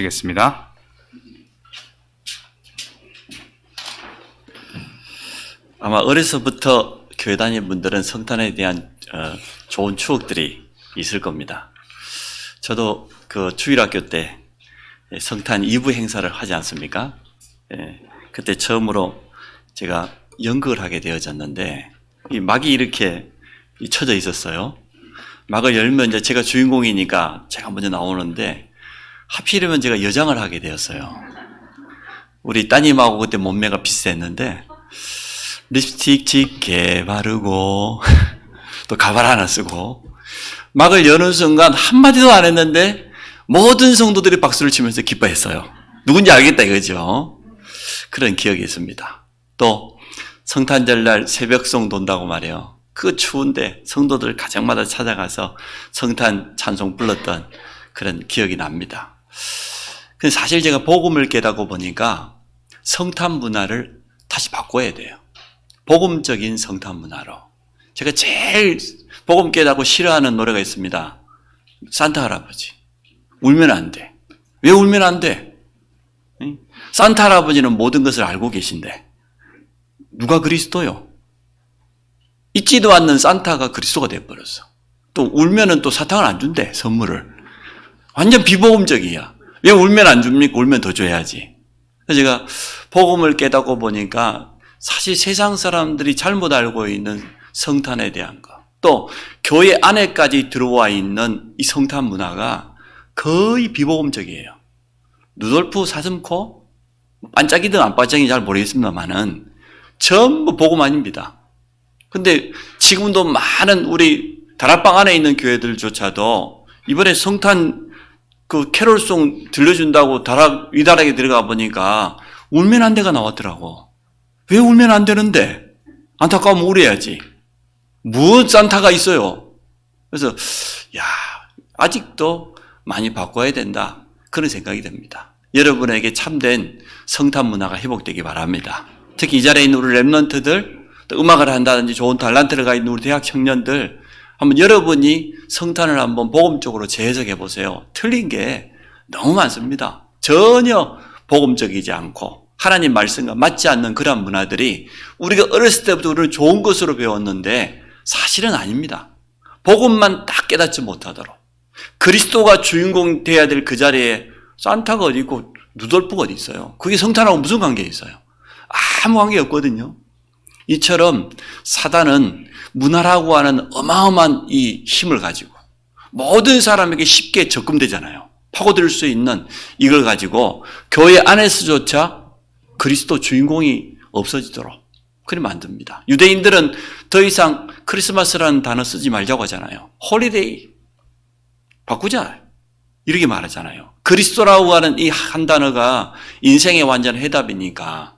보시겠습니다. 아마 어려서부터 교회 다니는 분들은 성탄에 대한 좋은 추억들이 있을 겁니다. 저도 그 주일학교 때 성탄 2부 행사를 하지 않습니까? 그때 처음으로 제가 연극을 하게 되어졌는데 이 막이 이렇게 쳐져 있었어요. 막을 열면 이제 제가 주인공이니까 제가 먼저 나오는데 하필이면 제가 여장을 하게 되었어요. 우리 따님하고 그때 몸매가 비슷했는데 립스틱 짙게 바르고 또 가발 하나 쓰고 막을 여는 순간 한마디도 안 했는데 모든 성도들이 박수를 치면서 기뻐했어요. 누군지 알겠다 이거죠. 그런 기억이 있습니다. 또 성탄절날 새벽송 돈다고 말해요. 그 추운데 성도들 가정마다 찾아가서 성탄 찬송 불렀던 그런 기억이 납니다. 근데 사실 제가 복음을 깨닫고 보니까 성탄 문화를 다시 바꿔야 돼요. 복음적인 성탄 문화로. 제가 제일 복음 깨닫고 싫어하는 노래가 있습니다. 산타 할아버지. 울면 안 돼. 왜 울면 안 돼? 산타 할아버지는 모든 것을 알고 계신데 누가 그리스도요? 있지도 않는 산타가 그리스도가 되어버렸어. 또 울면은 또 사탕을 안 준대, 선물을. 완전 비복음적이야. 왜 울면 안 줍니까? 울면 더 줘야지. 그래서 제가 복음을 깨닫고 보니까 사실 세상 사람들이 잘못 알고 있는 성탄에 대한 것, 또 교회 안에까지 들어와 있는 이 성탄 문화가 거의 비복음적이에요. 루돌프 사슴코, 반짝이든 안 반짝이든 잘 모르겠습니다만은 전부 복음 아닙니다. 근데 지금도 많은 우리 다락방 안에 있는 교회들조차도 이번에 성탄 그 캐롤송 들려준다고 위다락에 들어가 보니까 울면 안 돼가 나왔더라고. 왜 울면 안 되는데? 안타까우면 울어야지. 무슨 산타가 있어요? 그래서 아직도 많이 바꿔야 된다. 그런 생각이 듭니다. 여러분에게 참된 성탄 문화가 회복되기 바랍니다. 특히 이 자리에 있는 우리 랩런트들, 또 음악을 한다든지 좋은 탤런트를 가진 우리 대학 청년들, 한번 여러분이 성탄을 한번 복음적으로 재해석해 보세요. 틀린 게 너무 많습니다. 전혀 복음적이지 않고 하나님 말씀과 맞지 않는 그런 문화들이 우리가 어렸을 때부터 우리는 좋은 것으로 배웠는데 사실은 아닙니다. 복음만 딱 깨닫지 못하도록 그리스도가 주인공 돼야 될 그 자리에 산타가 어디 있고 루돌프가 어디 있어요? 그게 성탄하고 무슨 관계 있어요? 아무 관계 없거든요. 이처럼 사단은 문화라고 하는 어마어마한 이 힘을 가지고 모든 사람에게 쉽게 접근되잖아요. 파고들 수 있는 이걸 가지고 교회 안에서조차 그리스도 주인공이 없어지도록 그렇게 만듭니다. 유대인들은 더 이상 크리스마스라는 단어 쓰지 말자고 하잖아요. 홀리데이 바꾸자 이렇게 말하잖아요. 그리스도라고 하는 이 한 단어가 인생의 완전 해답이니까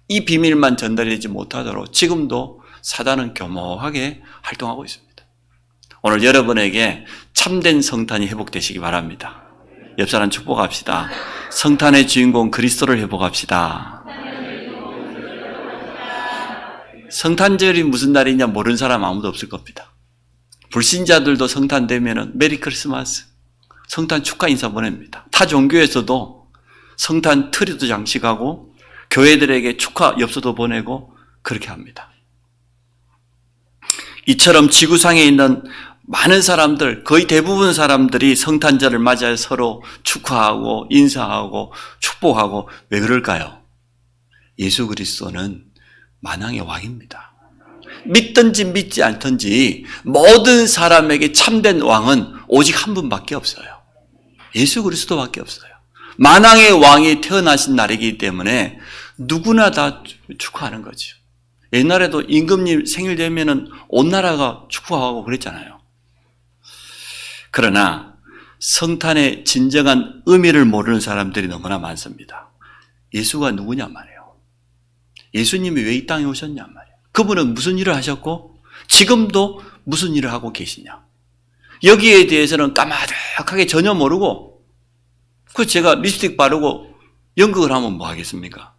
이 비밀만 전달되지 못하도록 지금도 사단은 교묘하게 활동하고 있습니다. 오늘 여러분에게 참된 성탄이 회복되시기 바랍니다. 옆 사람 축복합시다. 성탄의 주인공 그리스도를 회복합시다. 성탄절이 무슨 날이냐 모르는 사람 아무도 없을 겁니다. 불신자들도 성탄 되면은 메리 크리스마스, 성탄 축하 인사 보냅니다. 타 종교에서도 성탄 트리도 장식하고 교회들에게 축하 엽서도 보내고 그렇게 합니다. 이처럼 지구상에 있는 많은 사람들, 거의 대부분 사람들이 성탄절을 맞아야 서로 축하하고 인사하고 축복하고 왜 그럴까요? 예수 그리스도는 만왕의 왕입니다. 믿든지 믿지 않든지 모든 사람에게 참된 왕은 오직 한 분밖에 없어요. 예수 그리스도밖에 없어요. 만왕의 왕이 태어나신 날이기 때문에 누구나 다 축하하는 거죠. 옛날에도 임금님 생일 되면은 온 나라가 축하하고 그랬잖아요. 그러나 성탄의 진정한 의미를 모르는 사람들이 너무나 많습니다. 예수가 누구냐 말이에요. 예수님이 왜 이 땅에 오셨냐 말이에요. 그분은 무슨 일을 하셨고 지금도 무슨 일을 하고 계시냐. 여기에 대해서는 까마득하게 전혀 모르고 그 제가 립스틱 바르고 연극을 하면 뭐 하겠습니까?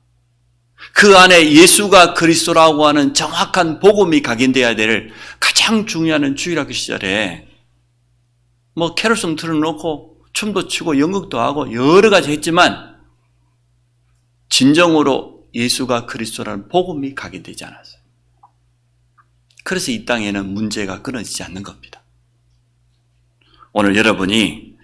그 안에 예수가 그리스도라고 하는 정확한 복음이 각인되어야 될 가장 중요한 주일학교 시절에 뭐 캐롤송 틀어놓고 춤도 추고 연극도 하고 여러 가지 했지만 진정으로 예수가 그리스도라는 복음이 각인되지 않았어요. 그래서 이 땅에는 문제가 끊어지지 않는 겁니다. 오늘 여러분이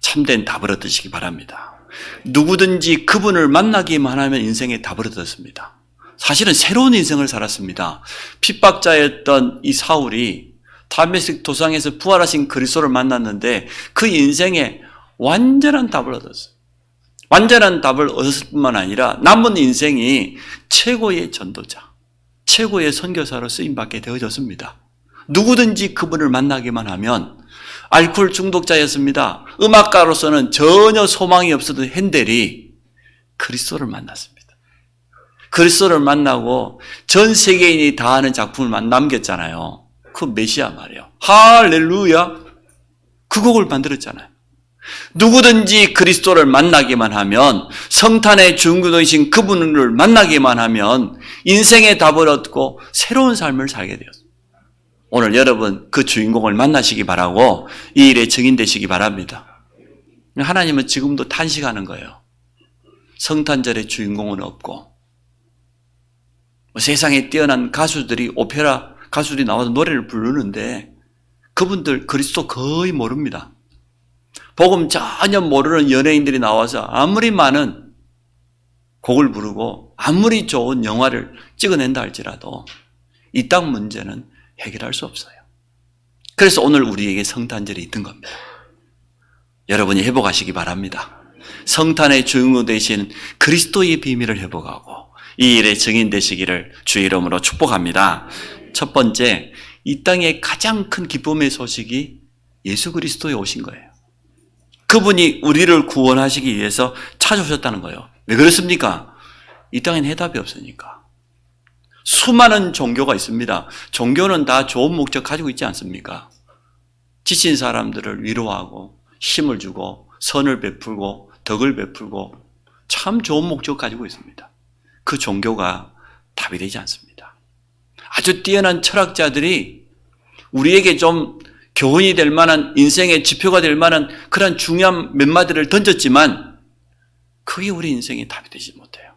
참된 답을 얻으시기 바랍니다. 누구든지 그분을 만나기만 하면 인생의 답을 얻었습니다. 사실은 새로운 인생을 살았습니다. 핍박자였던 이 사울이 다메섹 도상에서 부활하신 그리스도를 만났는데 그 인생에 완전한 답을 얻었어요. 완전한 답을 얻었을 뿐만 아니라 남은 인생이 최고의 전도자, 최고의 선교사로 쓰임받게 되어졌습니다. 누구든지 그분을 만나기만 하면 알코올 중독자였습니다. 음악가로서는 전혀 소망이 없었던 핸델이 그리스도를 만났습니다. 그리스도를 만나고 전 세계인이 다 아는 작품을 남겼잖아요. 그 메시아 말이에요. 할렐루야. 그 곡을 만들었잖아요. 누구든지 그리스도를 만나기만 하면, 성탄의 주인공이신 그분을 만나기만 하면 인생의 답을 얻고 새로운 삶을 살게 되었습니다. 오늘 여러분 그 주인공을 만나시기 바라고 이 일에 증인되시기 바랍니다. 하나님은 지금도 탄식하는 거예요. 성탄절의 주인공은 없고, 세상에 뛰어난 가수들이, 오페라 가수들이 나와서 노래를 부르는데 그분들 그리스도 거의 모릅니다. 복음 전혀 모르는 연예인들이 나와서 아무리 많은 곡을 부르고 아무리 좋은 영화를 찍어낸다 할지라도 이 땅 문제는 해결할 수 없어요. 그래서 오늘 우리에게 성탄절이 있던 겁니다. 여러분이 회복하시기 바랍니다. 성탄의 주인공 되신 그리스도의 비밀을 회복하고 이 일에 증인되시기를 주의 이름으로 축복합니다. 첫 번째, 이 땅의 가장 큰 기쁨의 소식이 예수 그리스도에 오신 거예요. 그분이 우리를 구원하시기 위해서 찾아오셨다는 거예요. 왜 그렇습니까? 이 땅엔 해답이 없으니까. 수많은 종교가 있습니다. 종교는 다 좋은 목적 가지고 있지 않습니까? 지친 사람들을 위로하고 힘을 주고 선을 베풀고 덕을 베풀고 참 좋은 목적 가지고 있습니다. 그 종교가 답이 되지 않습니다. 아주 뛰어난 철학자들이 우리에게 좀 교훈이 될 만한, 인생의 지표가 될 만한 그런 중요한 몇 마디를 던졌지만 그게 우리 인생의 답이 되지 못해요.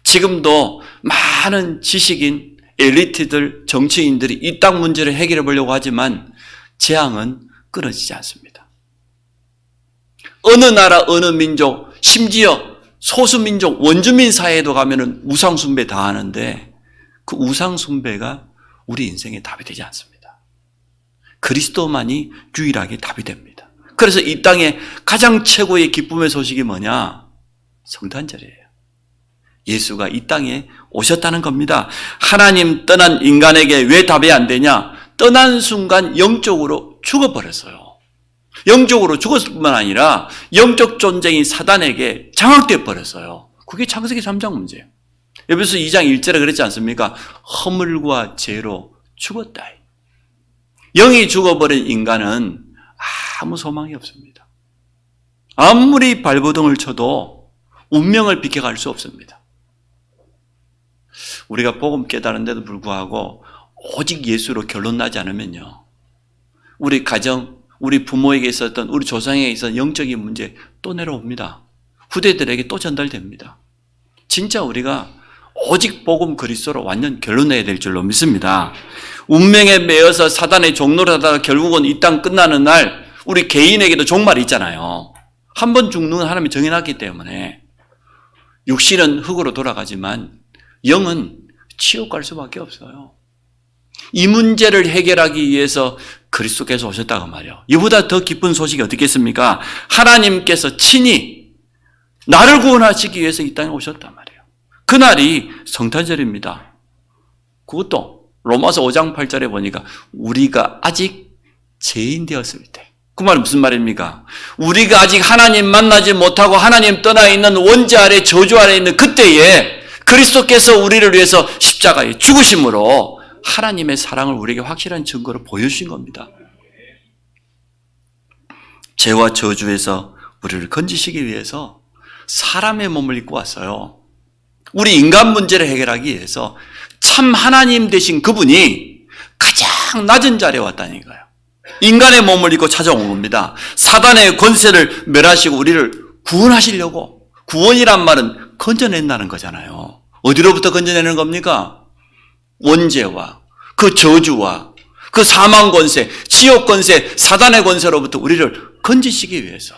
지금도 많은 지식인, 엘리트들, 정치인들이 이 땅 문제를 해결해 보려고 하지만 재앙은 끊어지지 않습니다. 어느 나라, 어느 민족, 심지어 소수민족, 원주민 사회에도 가면은 우상숭배 다 하는데 그 우상숭배가 우리 인생의 답이 되지 않습니다. 그리스도만이 유일하게 답이 됩니다. 그래서 이 땅에 가장 최고의 기쁨의 소식이 뭐냐? 성탄절이에요. 예수가 이 땅에 오셨다는 겁니다. 하나님 떠난 인간에게 왜 답이 안 되냐? 떠난 순간 영적으로 죽어버렸어요. 영적으로 죽었을 뿐만 아니라 영적 존재인 사단에게 장악되어 버렸어요. 그게 창세기 3장 문제예요. 에베소 2장 1절에 그랬지 않습니까? 허물과 죄로 죽었다. 영이 죽어버린 인간은 아무 소망이 없습니다. 아무리 발버둥을 쳐도 운명을 비켜갈 수 없습니다. 우리가 복음 깨달은데도 불구하고 오직 예수로 결론 나지 않으면요, 우리 가정, 우리 부모에게 있었던, 우리 조상에게 있었던 영적인 문제 또 내려옵니다. 후대들에게 또 전달됩니다. 진짜 우리가 오직 복음 그리스도로 완전 결론내야 될 줄로 믿습니다. 운명에 매여서 사단의 종노를 하다가 결국은 이 땅 끝나는 날 우리 개인에게도 종말이 있잖아요. 한 번 죽는 건 하나님이 정해놨기 때문에 육신은 흙으로 돌아가지만 영은 지옥 갈 수밖에 없어요. 이 문제를 해결하기 위해서 그리스도께서 오셨다고 말이에요. 이보다 더 기쁜 소식이 어떻겠습니까? 하나님께서 친히 나를 구원하시기 위해서 이 땅에 오셨단 말이에요. 그날이 성탄절입니다. 그것도 로마서 5장 8절에 보니까 우리가 아직 죄인 되었을 때, 그 말은 무슨 말입니까? 우리가 아직 하나님 만나지 못하고 하나님 떠나 있는 원죄 아래 저주 아래 있는 그때에 그리스도께서 우리를 위해서 십자가에 죽으심으로 하나님의 사랑을 우리에게 확실한 증거로 보여주신 겁니다. 죄와 저주에서 우리를 건지시기 위해서 사람의 몸을 입고 왔어요. 우리 인간 문제를 해결하기 위해서 참 하나님 되신 그분이 가장 낮은 자리에 왔다는 거예요. 인간의 몸을 입고 찾아온 겁니다. 사단의 권세를 멸하시고 우리를 구원하시려고. 구원이란 말은 건져낸다는 거잖아요. 어디로부터 건져내는 겁니까? 원죄와 그 저주와 그 사망 권세, 지옥 권세, 사단의 권세로부터 우리를 건지시기 위해서.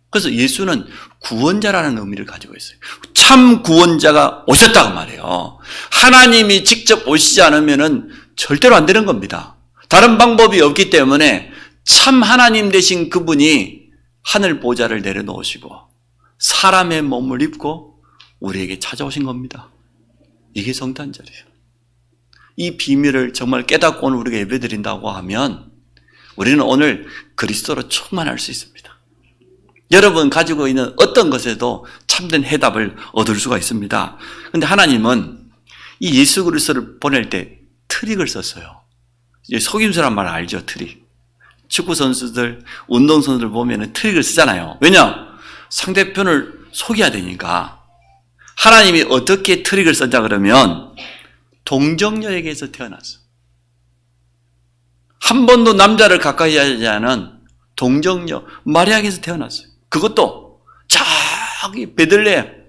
그래서 예수는 구원자라는 의미를 가지고 있어요. 참 구원자가 오셨다고 말해요. 하나님이 직접 오시지 않으면 절대로 안 되는 겁니다. 다른 방법이 없기 때문에 참 하나님 되신 그분이 하늘 보좌를 내려놓으시고 사람의 몸을 입고 우리에게 찾아오신 겁니다. 이게 성탄절이에요. 이 비밀을 정말 깨닫고 오늘 우리가 예배드린다고 하면 우리는 오늘 그리스도로 충만할 수 있습니다. 여러분 가지고 있는 어떤 것에도 참된 해답을 얻을 수가 있습니다. 그런데 하나님은 이 예수 그리스도를 보낼 때 트릭을 썼어요. 속임수란 말 알죠? 트릭. 축구 선수들, 운동 선수들 보면 트릭을 쓰잖아요. 왜냐? 상대편을 속여야 되니까. 하나님이 어떻게 트릭을 썼냐 그러면 동정녀에게서 태어났어. 한 번도 남자를 가까이 하지 않은 동정녀 마리아에게서 태어났어요. 그것도 저기 베들레헴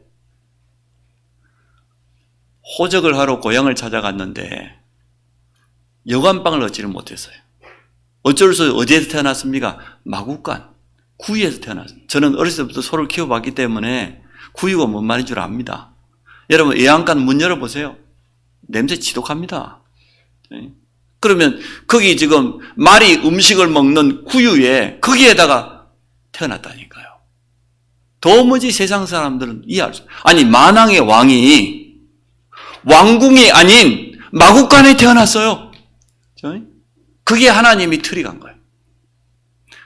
호적을 하러 고향을 찾아갔는데 여관방을 얻지를 못했어요. 어쩔 수 없이 어디에서 태어났습니까? 마구간, 구유에서 태어났어요. 저는 어렸을 때부터 소를 키워봤기 때문에 구유가 뭔 말인 줄 압니다. 여러분 애완간 문 열어보세요. 냄새 지독합니다. 그러면 거기 지금 말이 음식을 먹는 구유에 거기에다가 태어났다니까요. 도무지 세상 사람들은 이해할 수 없어요. 아니 만왕의 왕이 왕궁이 아닌 마구간에 태어났어요. 그게 하나님이 트릭한 거예요.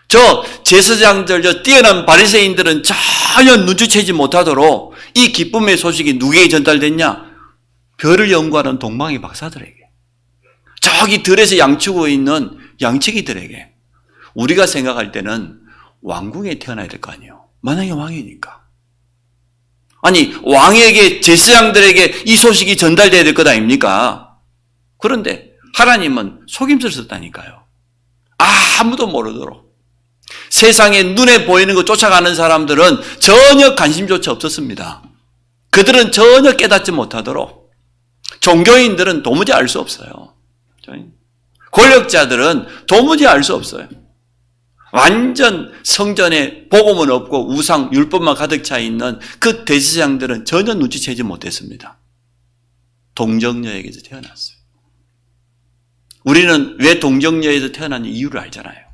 저 제사장들, 저 뛰어난 바리새인들은 전혀 눈치채지 못하도록 이 기쁨의 소식이 누구에게 전달됐냐? 별을 연구하는 동방의 박사들에게. 저기 들에서 양치고 있는 양치기들에게. 우리가 생각할 때는 왕궁에 태어나야 될 거 아니에요. 만약에 왕이니까. 아니 왕에게 제사장들에게 이 소식이 전달돼야 될 것 아닙니까? 그런데 하나님은 속임수를 썼다니까요. 아무도 모르도록. 세상에 눈에 보이는 거 쫓아가는 사람들은 전혀 관심조차 없었습니다. 그들은 전혀 깨닫지 못하도록. 종교인들은 도무지 알 수 없어요. 권력자들은 도무지 알 수 없어요. 완전 성전에 복음은 없고 우상, 율법만 가득 차 있는 그 대제사장들은 전혀 눈치채지 못했습니다. 동정녀에게서 태어났어요. 우리는 왜 동정녀에서 태어난 이유를 알잖아요.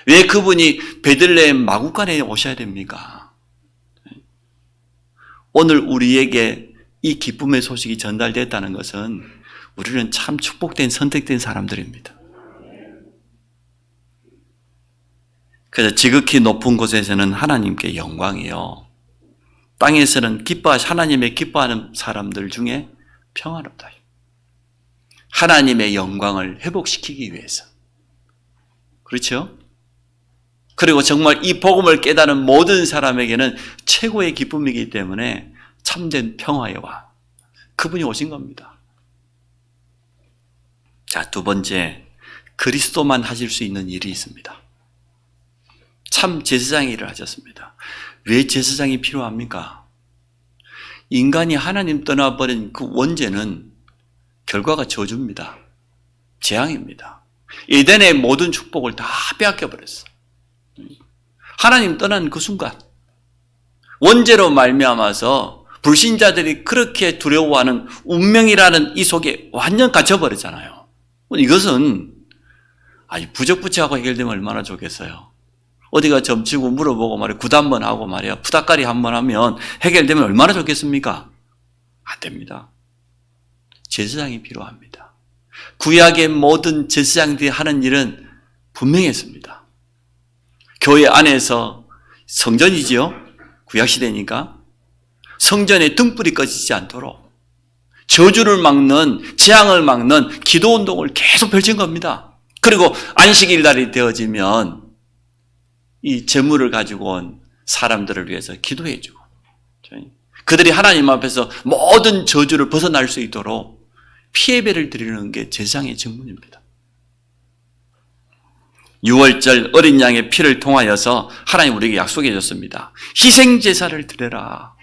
왜 그분이 베들레헴 마구간에 오셔야 됩니까? 오늘 우리에게 이 기쁨의 소식이 전달됐다는 것은 우리는 참 축복된 선택된 사람들입니다. 그래서 지극히 높은 곳에서는 하나님께 영광이요. 땅에서는 하나님의 기뻐하는 사람들 중에 평화롭다. 하나님의 영광을 회복시키기 위해서. 그렇죠? 그리고 정말 이 복음을 깨닫는 모든 사람에게는 최고의 기쁨이기 때문에 참된 평화의 왕. 그분이 오신 겁니다. 자, 두 번째, 그리스도만 하실 수 있는 일이 있습니다. 참 제사장의 일을 하셨습니다. 왜 제사장이 필요합니까? 인간이 하나님 떠나버린 그 원죄는 결과가 저주입니다. 재앙입니다. 에덴의 모든 축복을 다 빼앗겨버렸어. 하나님 떠난 그 순간 원죄로 말미암아서 불신자들이 그렇게 두려워하는 운명이라는 이 속에 완전 갇혀버렸잖아요. 이것은 부적부치하고 해결되면 얼마나 좋겠어요. 어디가 점치고 물어보고 말이야 굿 한번 하고 말이야 푸닥거리 한번 하면 해결되면 얼마나 좋겠습니까? 안 됩니다. 제사장이 필요합니다. 구약의 모든 제사장들이 하는 일은 분명했습니다. 교회 안에서 성전이지요. 구약시대니까 성전에 등불이 꺼지지 않도록 저주를 막는, 재앙을 막는 기도운동을 계속 펼친 겁니다. 그리고 안식일 날이 되어지면 이 제물을 가지고 온 사람들을 위해서 기도해주고 그들이 하나님 앞에서 모든 저주를 벗어날 수 있도록 피해배를 드리는 게 제사장의 직무입니다. 유월절 어린 양의 피를 통하여서 하나님 우리에게 약속해 줬습니다. 희생제사를 드려라.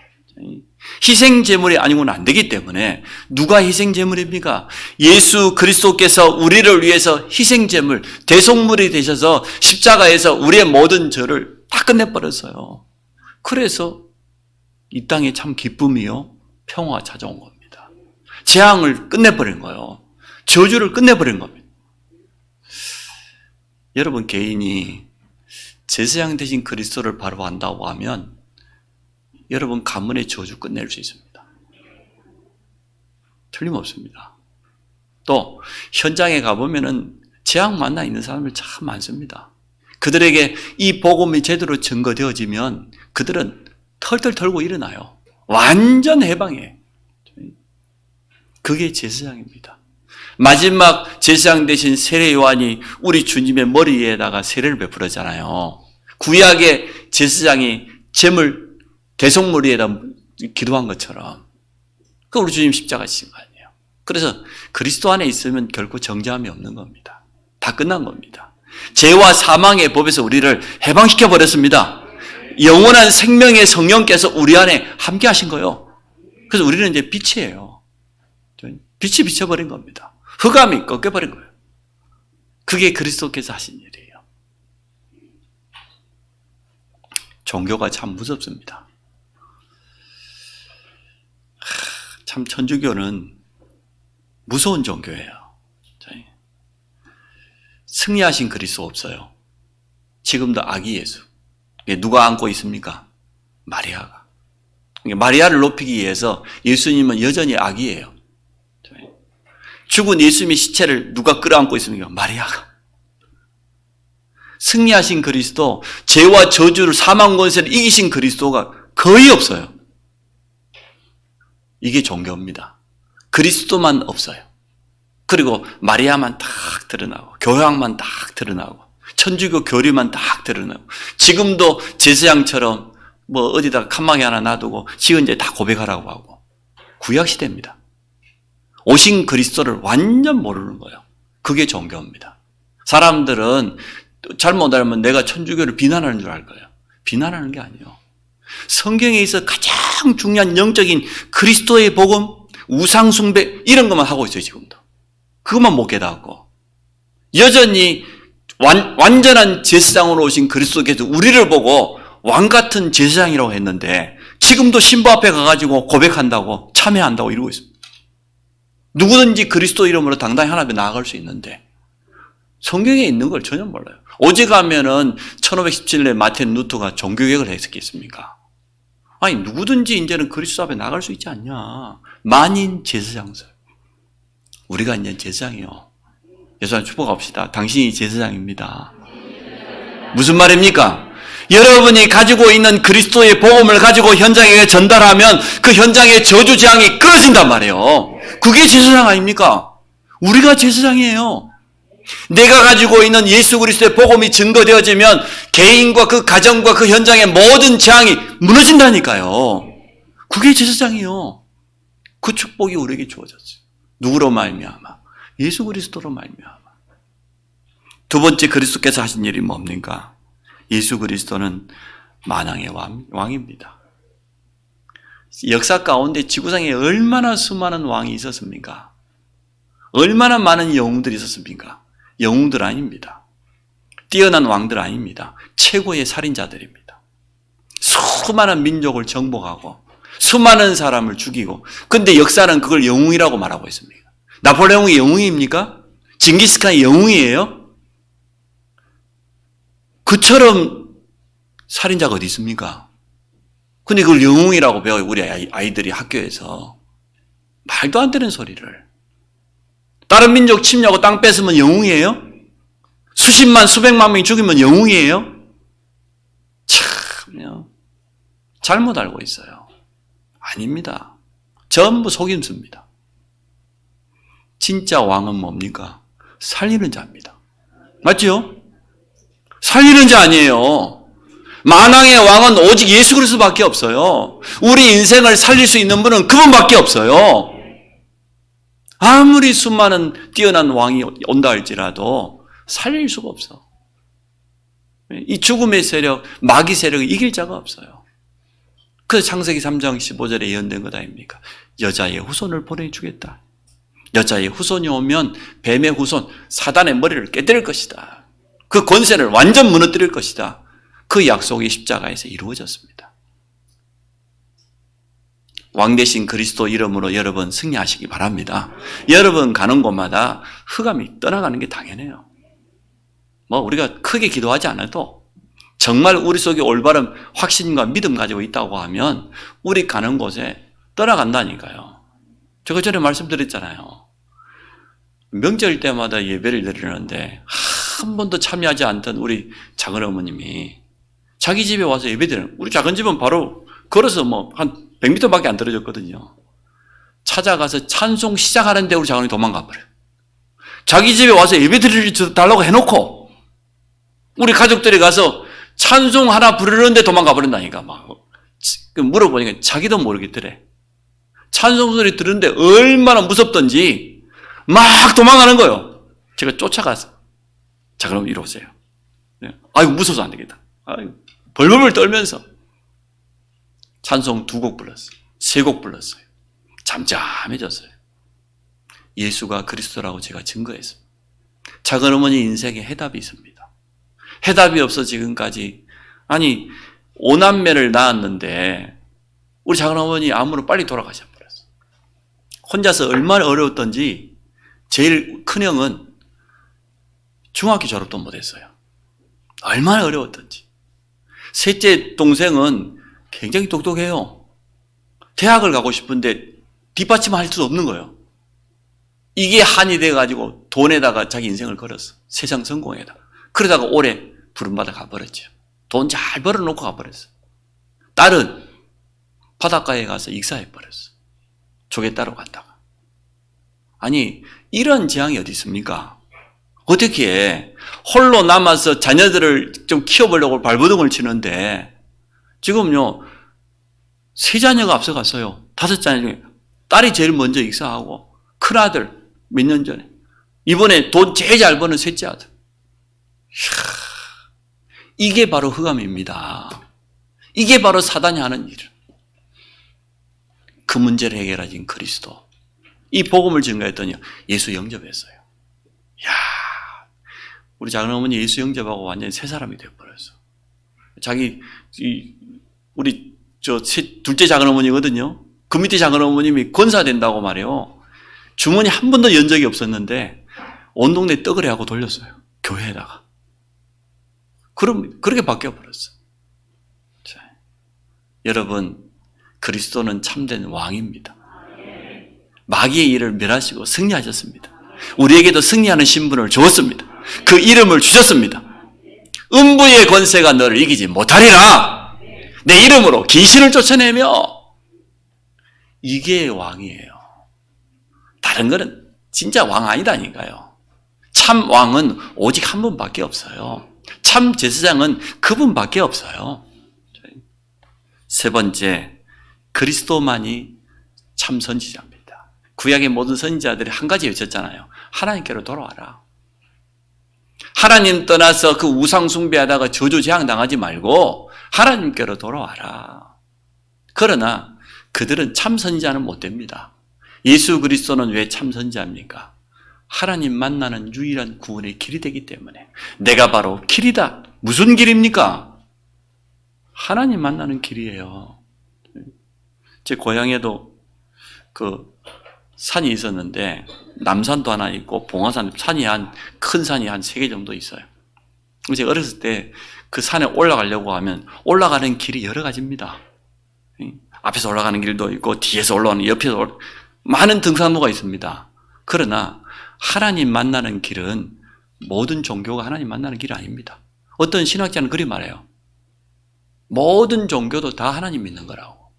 희생제물이 아니고는 안 되기 때문에 누가 희생제물입니까? 예수 그리스도께서 우리를 위해서 희생제물, 대속물이 되셔서 십자가에서 우리의 모든 죄를 다 끝내버렸어요. 그래서 이 땅에 참 기쁨이요 평화가 찾아온 겁니다. 재앙을 끝내버린 거예요. 저주를 끝내버린 겁니다. 여러분 개인이 제사장 대신 그리스도를 바로 한다고 하면 여러분 가문의 저주 끝낼 수 있습니다. 틀림없습니다. 또 현장에 가보면은 재앙 만나 있는 사람들 참 많습니다. 그들에게 이 복음이 제대로 증거되어지면 그들은 털털 털고 일어나요. 완전 해방해. 그게 제사장입니다. 마지막 제사장 대신 세례 요한이 우리 주님의 머리에다가 세례를 베풀었잖아요. 구약의 제사장이 제물 대속물 위에다 기도한 것처럼 그 우리 주님 십자가 지신 거 아니에요. 그래서 그리스도 안에 있으면 결코 정죄함이 없는 겁니다. 다 끝난 겁니다. 죄와 사망의 법에서 우리를 해방시켜 버렸습니다. 영원한 생명의 성령께서 우리 안에 함께 하신 거예요. 그래서 우리는 이제 빛이에요. 빛이 비춰버린 겁니다. 흑암이 꺾여버린 거예요. 그게 그리스도께서 하신 일이에요. 종교가 참 무섭습니다. 참 천주교는 무서운 종교예요. 승리하신 그리스도 없어요. 지금도 아기 예수. 누가 안고 있습니까? 마리아가. 마리아를 높이기 위해서 예수님은 여전히 아기예요. 죽은 예수님의 시체를 누가 끌어안고 있습니까? 마리아가. 승리하신 그리스도, 죄와 저주를 사망 권세를 이기신 그리스도가 거의 없어요. 이게 종교입니다. 그리스도만 없어요. 그리고 마리아만 딱 드러나고 교황만 딱 드러나고 천주교 교리만 딱 드러나고 지금도 제사장처럼 뭐 어디다가 칸막이 하나 놔두고 지금 이제 다 고백하라고 하고 구약시대입니다. 오신 그리스도를 완전 모르는 거예요. 그게 종교입니다. 사람들은 잘못 알면 내가 천주교를 비난하는 줄 알 거예요. 비난하는 게 아니에요. 성경에 있어 가장 중요한 영적인 그리스도의 복음, 우상숭배 이런 것만 하고 있어요. 지금도. 그것만 못 깨닫고 여전히 완전한 제사장으로 오신 그리스도께서 우리를 보고 왕같은 제사장이라고 했는데 지금도 신부 앞에 가가지고 고백한다고 참여한다고 이러고 있습니다. 누구든지 그리스도 이름으로 당당히 하나님 앞에 나아갈 수 있는데 성경에 있는 걸 전혀 몰라요. 오직하면은 1517년에 마틴 루터가 종교개혁을 했겠습니까? 아니 누구든지 이제는 그리스도 앞에 나갈 수 있지 않냐. 만인 제사장설. 우리가 이제 제사장이요. 예수님 축복합시다. 당신이 제사장입니다. 무슨 말입니까? 여러분이 가지고 있는 그리스도의 복음을 가지고 현장에 전달하면 그 현장의 저주 재앙이 끊어진단 말이에요. 그게 제사장 아닙니까? 우리가 제사장이에요. 내가 가지고 있는 예수 그리스도의 복음이 증거되어지면 개인과 그 가정과 그 현장의 모든 재앙이 무너진다니까요. 그게 제사장이에요. 그 축복이 우리에게 주어졌어요. 누구로 말미암아? 예수 그리스도로 말미암아. 두 번째 그리스도께서 하신 일이 뭡니까? 예수 그리스도는 만왕의 왕입니다. 역사 가운데 지구상에 얼마나 수많은 왕이 있었습니까? 얼마나 많은 영웅들이 있었습니까? 영웅들 아닙니다. 뛰어난 왕들 아닙니다. 최고의 살인자들입니다. 수많은 민족을 정복하고 수많은 사람을 죽이고 근데 역사는 그걸 영웅이라고 말하고 있습니다. 나폴레옹이 영웅입니까? 징기스칸이 영웅이에요? 그처럼 살인자가 어디 있습니까? 근데 그걸 영웅이라고 배워요. 우리 아이들이 학교에서. 말도 안 되는 소리를. 다른 민족 침략하고 땅 뺏으면 영웅이에요? 수십만 수백만 명이 죽이면 영웅이에요? 참요. 잘못 알고 있어요. 아닙니다. 전부 속임수입니다. 진짜 왕은 뭡니까? 살리는 자입니다. 맞죠? 살리는 자 아니에요. 만왕의 왕은 오직 예수 그리스도밖에 없어요. 우리 인생을 살릴 수 있는 분은 그분밖에 없어요. 아무리 수많은 뛰어난 왕이 온다 할지라도 살릴 수가 없어. 이 죽음의 세력, 마귀 세력을 이길 자가 없어요. 그래서 창세기 3장 15절에 예언된 것 아닙니까? 여자의 후손을 보내주겠다. 여자의 후손이 오면 뱀의 후손, 사단의 머리를 깨뜨릴 것이다. 그 권세를 완전 무너뜨릴 것이다. 그 약속이 십자가에서 이루어졌습니다. 왕 대신 그리스도 이름으로 여러분 승리하시기 바랍니다. 여러분 가는 곳마다 흑암이 떠나가는 게 당연해요. 우리가 크게 기도하지 않아도 정말 우리 속에 올바른 확신과 믿음 가지고 있다고 하면 우리 가는 곳에 떠나간다니까요. 제가 전에 말씀드렸잖아요. 명절 때마다 예배를 드리는데 한 번도 참여하지 않던 우리 작은 어머님이 자기 집에 와서 예배 드리는, 우리 작은 집은 바로 걸어서 한 100m밖에 안 떨어졌거든요. 찾아가서 찬송 시작하는데 우리 작은이 도망가 버려요. 자기 집에 와서 예배 드리달라고 해놓고 우리 가족들이 가서 찬송 하나 부르는데 도망가 버린다니까. 물어보니까 자기도 모르겠더래. 찬송 소리 들었는데 얼마나 무섭던지 막 도망가는 거예요. 제가 쫓아가서, 자 그럼 이리 오세요. 아이고 무서워서 안 되겠다. 아이고, 벌벌벌 떨면서 찬송 2곡 불렀어요. 3곡 불렀어요. 잠잠해졌어요. 예수가 그리스도라고 제가 증거했습니다. 작은 어머니 인생에 해답이 있습니다. 해답이 없어 지금까지, 아니 5남매를 낳았는데 우리 작은 어머니 암으로 빨리 돌아가셔 버렸어요. 혼자서 얼마나 어려웠던지 제일 큰형은 중학교 졸업도 못했어요. 얼마나 어려웠던지. 셋째 동생은 굉장히 똑똑해요. 대학을 가고 싶은데 뒷받침할 수 없는 거예요. 이게 한이 돼가지고 돈에다가 자기 인생을 걸었어. 세상 성공에다. 그러다가 올해 부름받아 가버렸죠. 돈 잘 벌어놓고 가버렸어. 딸은 바닷가에 가서 익사해버렸어. 조개 따러 갔다가. 아니 이런 재앙이 어디 있습니까? 어떻게 해? 홀로 남아서 자녀들을 좀 키워보려고 발버둥을 치는데 지금요 3자녀가 앞서갔어요. 5자녀 중에 딸이 제일 먼저 익사하고 큰아들 몇 년 전에 이번에 돈 제일 잘 버는 셋째 아들. 이게 바로 흑암입니다. 이게 바로 사단이 하는 일. 그 문제를 해결하신 그리스도. 이 복음을 증거했더니 예수 영접했어요. 야, 우리 작은 어머니 예수 영접하고 완전히 새 사람이 되어버렸어. 우리 둘째 작은 어머니거든요. 그 밑에 작은 어머님이 권사 된다고 말해요. 주머니 한 번도 연 적이 없었는데 온 동네 떡을 하고 돌렸어요. 교회에다가. 그럼 그렇게 바뀌어버렸어. 자, 여러분 그리스도는 참된 왕입니다. 마귀의 일을 멸하시고 승리하셨습니다. 우리에게도 승리하는 신분을 주었습니다. 그 이름을 주셨습니다. 음부의 권세가 너를 이기지 못하리라. 내 이름으로 귀신을 쫓아내며. 이게 왕이에요. 다른 거는 진짜 왕 아니다니까요. 참 왕은 오직 한 분밖에 없어요. 참 제사장은 그분밖에 없어요. 세 번째, 그리스도만이 참 선지자입니다. 구약의 모든 선지자들이 한 가지 외쳤잖아요. 하나님께로 돌아와라. 하나님 떠나서 그 우상 숭배하다가 저주재앙 당하지 말고 하나님께로 돌아와라. 그러나 그들은 참 선지자는 못 됩니다. 예수 그리스도는 왜 참 선지자입니까? 하나님 만나는 유일한 구원의 길이 되기 때문에. 내가 바로 길이다. 무슨 길입니까? 하나님 만나는 길이에요. 제 고향에도 그 산이 있었는데 남산도 하나 있고 봉화산, 산이 큰 산이 한 3개 정도 있어요. 제가 어렸을 때 그 산에 올라가려고 하면 올라가는 길이 여러 가지입니다. 앞에서 올라가는 길도 있고 뒤에서 올라가는, 옆에서 많은 등산로가 있습니다. 그러나 하나님 만나는 길은 모든 종교가 하나님 만나는 길이 아닙니다. 어떤 신학자는 그리 말해요. 모든 종교도 다 하나님 믿는 거라고.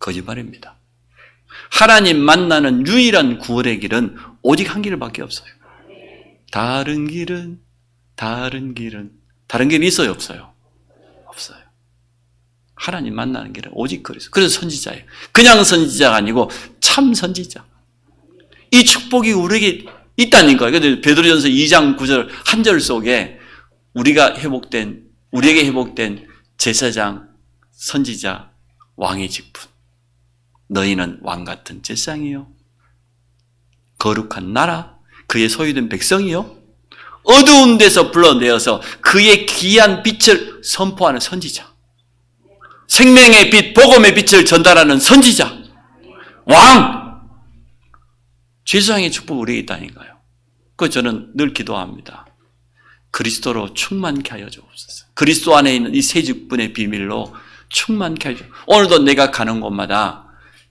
거짓말입니다. 하나님 만나는 유일한 구원의 길은 오직 한 길밖에 없어요. 다른 길은 있어요, 없어요? 없어요. 하나님 만나는 길은 오직 그리스도. 그래서 선지자예요. 그냥 선지자가 아니고 참 선지자. 이 축복이 우리에게 있다니까요. 그래서 베드로전서 2장 9절 한 절 속에 우리가 회복된 우리에게 회복된 제사장, 선지자, 왕의 직분. 너희는 왕 같은 제사장이요. 거룩한 나라, 그의 소유된 백성이요. 어두운 데서 불러내어서 그의 귀한 빛을 선포하는 선지자. 생명의 빛, 복음의 빛을 전달하는 선지자. 왕! 제사장의 축복이 우리에게 있다니까요. 그래서 저는 늘 기도합니다. 그리스도로 충만케 하여 주옵소서. 그리스도 안에 있는 이 세 직분의 비밀로 충만케 하여 주옵소서. 오늘도 내가 가는 곳마다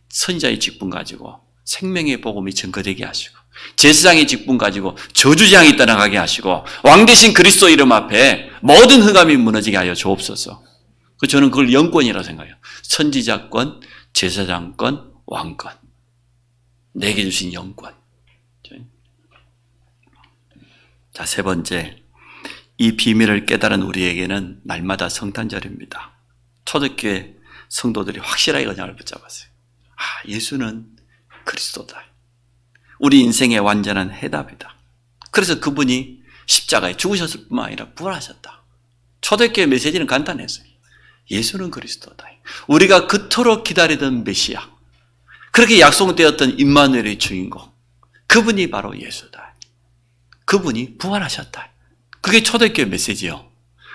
선지자의 직분 가지고 생명의 복음이 증거되게 하시고, 제사장의 직분 가지고 저주장이 떠나가게 하시고, 왕 대신 그리스도 이름 앞에 모든 흑암이 무너지게 하여 주옵소서. 저는 그걸 영권이라고 생각해요. 선지자권, 제사장권, 왕권. 내게 주신 영권. 자, 세 번째. 이 비밀을 깨달은 우리에게는 날마다 성탄절입니다. 초대교회 성도들이 확실하게 그냥을 붙잡았어요. 예수는 그리스도다. 우리 인생의 완전한 해답이다. 그래서 그분이 십자가에 죽으셨을 뿐만 아니라 부활하셨다. 초대교회 메시지는 간단했어요. 예수는 그리스도다. 우리가 그토록 기다리던 메시아, 그렇게 약속되었던 임마누엘의 주인공, 그분이 바로 예수다. 그분이 부활하셨다. 그게 초대교회 메시지요.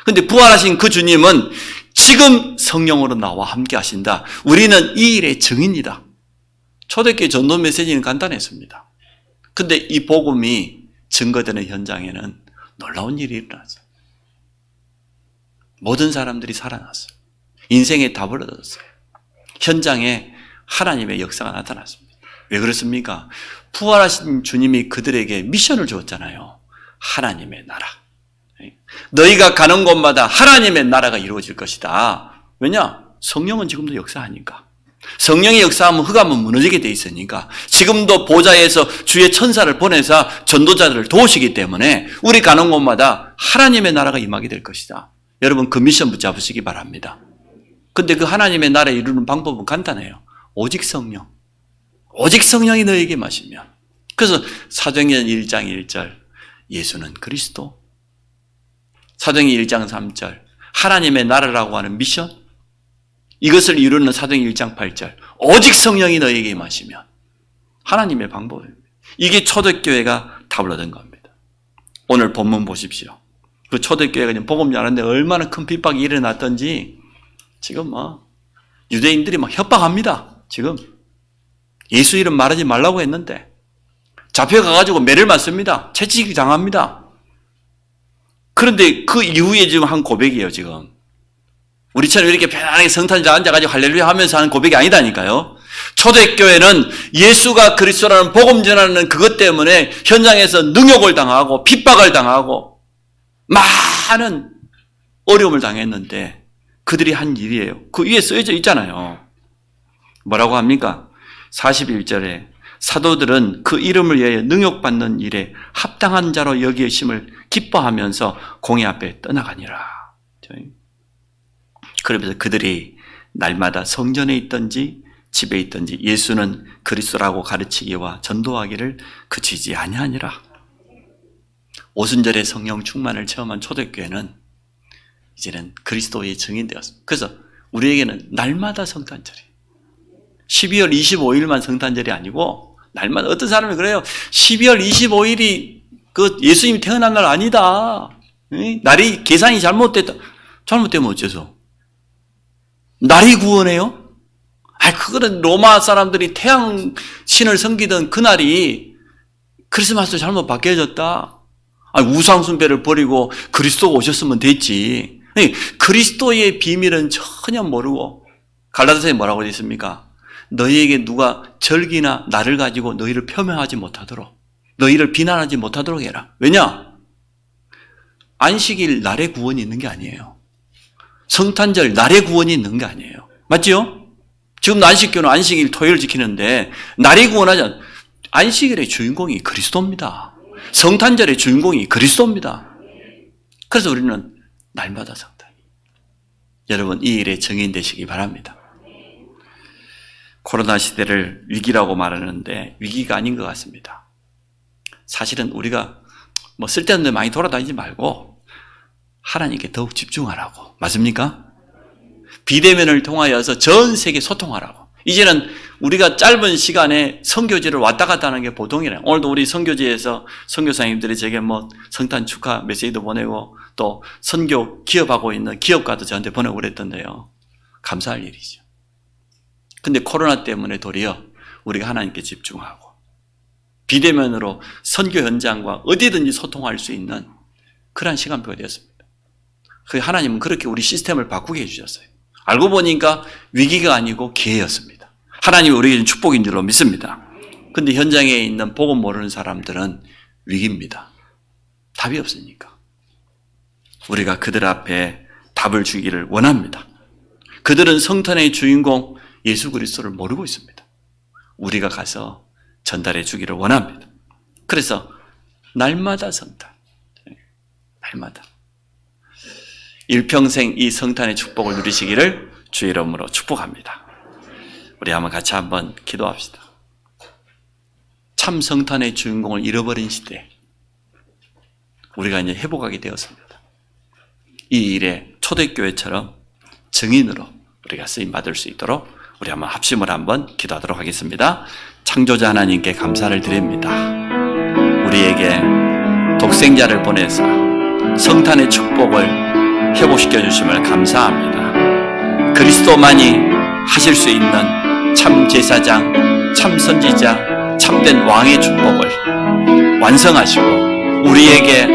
그런데 부활하신 그 주님은 지금 성령으로 나와 함께 하신다. 우리는 이 일의 증인이다. 초대교회 전도 메시지는 간단했습니다. 근데 이 복음이 증거되는 현장에는 놀라운 일이 일어났어요. 모든 사람들이 살아났어요. 인생의 답을 얻었어요. 현장에 하나님의 역사가 나타났습니다. 왜 그렇습니까? 부활하신 주님이 그들에게 미션을 주었잖아요. 하나님의 나라. 너희가 가는 곳마다 하나님의 나라가 이루어질 것이다. 왜냐? 성령은 지금도 역사하니까. 성령의 역사하면 흑암은 무너지게 돼 있으니까 지금도 보좌에서 주의 천사를 보내서 전도자들을 도우시기 때문에 우리 가는 곳마다 하나님의 나라가 임하게 될 것이다. 여러분 그 미션 붙잡으시기 바랍니다. 근데 그 하나님의 나라에 이루는 방법은 간단해요. 오직 성령. 오직 성령이 너에게 마시면. 그래서 사도행전 1장 1절 예수는 그리스도, 사도행전 1장 3절 하나님의 나라라고 하는 미션, 이것을 이루는 사도행전 1장 8절 오직 성령이 너에게 임하시면 하나님의 방법입니다. 이게 초대교회가 답을 얻은 겁니다. 오늘 본문 보십시오. 그 초대교회가 지금 복음 전하는데 얼마나 큰 핍박이 일어났던지 지금 유대인들이 막 협박합니다. 지금 예수 이름 말하지 말라고 했는데 잡혀가가지고 매를 맞습니다. 채찍이 당합니다. 그런데 그 이후에 지금 한 고백이에요. 지금 우리처럼 이렇게 편안하게 성탄절 앉아가지고 할렐루야 하면서 하는 고백이 아니다니까요. 초대교회는 예수가 그리스도라는 복음 전하는 그것 때문에 현장에서 능욕을 당하고 핍박을 당하고 많은 어려움을 당했는데 그들이 한 일이에요. 그 위에 쓰여져 있잖아요. 뭐라고 합니까? 41절에 사도들은 그 이름을 위하여 능욕받는 일에 합당한 자로 여기심을 기뻐하면서 공회 앞에 떠나가니라. 그러면서 그들이 날마다 성전에 있든지 집에 있든지 예수는 그리스도라고 가르치기와 전도하기를 그치지 아니하니라. 오순절의 성령 충만을 체험한 초대교회는 이제는 그리스도의 증인되었습니다. 그래서 우리에게는 날마다 성탄절이 12월 25일만 성탄절이 아니고 날마다 어떤 사람이 그래요. 12월 25일이 그 예수님이 태어난 날 아니다. 날이 계산이 잘못됐다. 잘못되면 어째서? 날이 구원해요? 그거는 로마 사람들이 태양 신을 섬기던 그날이 크리스마스로 잘못 바뀌어졌다. 우상 숭배를 버리고 그리스도가 오셨으면 됐지. 그리스도의 비밀은 전혀 모르고 갈라디아서에 뭐라고 되어 있습니까? 너희에게 누가 절기나 날을 가지고 너희를 표명하지 못하도록, 너희를 비난하지 못하도록 해라. 왜냐? 안식일 날의 구원이 있는 게 아니에요. 성탄절 날의 구원이 있는 게 아니에요. 맞죠? 지금도 안식교는 안식일 토요일 지키는데 날이 구원하지 않아요. 안식일의 주인공이 그리스도입니다. 성탄절의 주인공이 그리스도입니다. 그래서 우리는 날마다 성탄. 여러분 이 일에 증인 되시기 바랍니다. 코로나 시대를 위기라고 말하는데 위기가 아닌 것 같습니다. 사실은 우리가 쓸데없는 데 많이 돌아다니지 말고 하나님께 더욱 집중하라고. 맞습니까? 비대면을 통하여서 전 세계 소통하라고. 이제는 우리가 짧은 시간에 선교지를 왔다 갔다 하는 게 보통이래요. 오늘도 우리 선교지에서 선교사님들이 제게 성탄 축하 메시지도 보내고 또 선교 기업하고 있는 기업가도 저한테 보내고 그랬던데요. 감사할 일이죠. 근데 코로나 때문에 도리어 우리가 하나님께 집중하고 비대면으로 선교 현장과 어디든지 소통할 수 있는 그러한 시간표가 되었습니다. 하나님은 그렇게 우리 시스템을 바꾸게 해주셨어요. 알고 보니까 위기가 아니고 기회였습니다. 하나님이 우리에게는 축복인 줄로 믿습니다. 근데 현장에 있는 복음 모르는 사람들은 위기입니다. 답이 없으니까. 우리가 그들 앞에 답을 주기를 원합니다. 그들은 성탄의 주인공 예수 그리스도를 모르고 있습니다. 우리가 가서 전달해 주기를 원합니다. 그래서 날마다 성탄, 날마다 일평생 이 성탄의 축복을 누리시기를 주의 이름으로 축복합니다. 우리 한번 기도합시다. 참 성탄의 주인공을 잃어버린 시대에 우리가 이제 회복하게 되었습니다. 이 일에 초대교회처럼 증인으로 우리가 쓰임받을 수 있도록 우리 합심을 기도하도록 하겠습니다. 창조자 하나님께 감사를 드립니다. 우리에게 독생자를 보내서 성탄의 축복을 회복시켜 주심을 감사합니다. 그리스도만이 하실 수 있는 참 제사장, 참 선지자, 참된 왕의 축복을 완성하시고 우리에게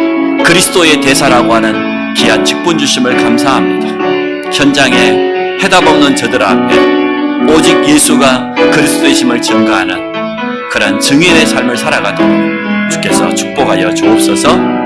그리스도의 대사라고 하는 귀한 직분 주심을 감사합니다. 현장에 해답 없는 저들 앞에 오직 예수가 그리스도이심을 증거하는 그런 증인의 삶을 살아가도록 주께서 축복하여 주옵소서.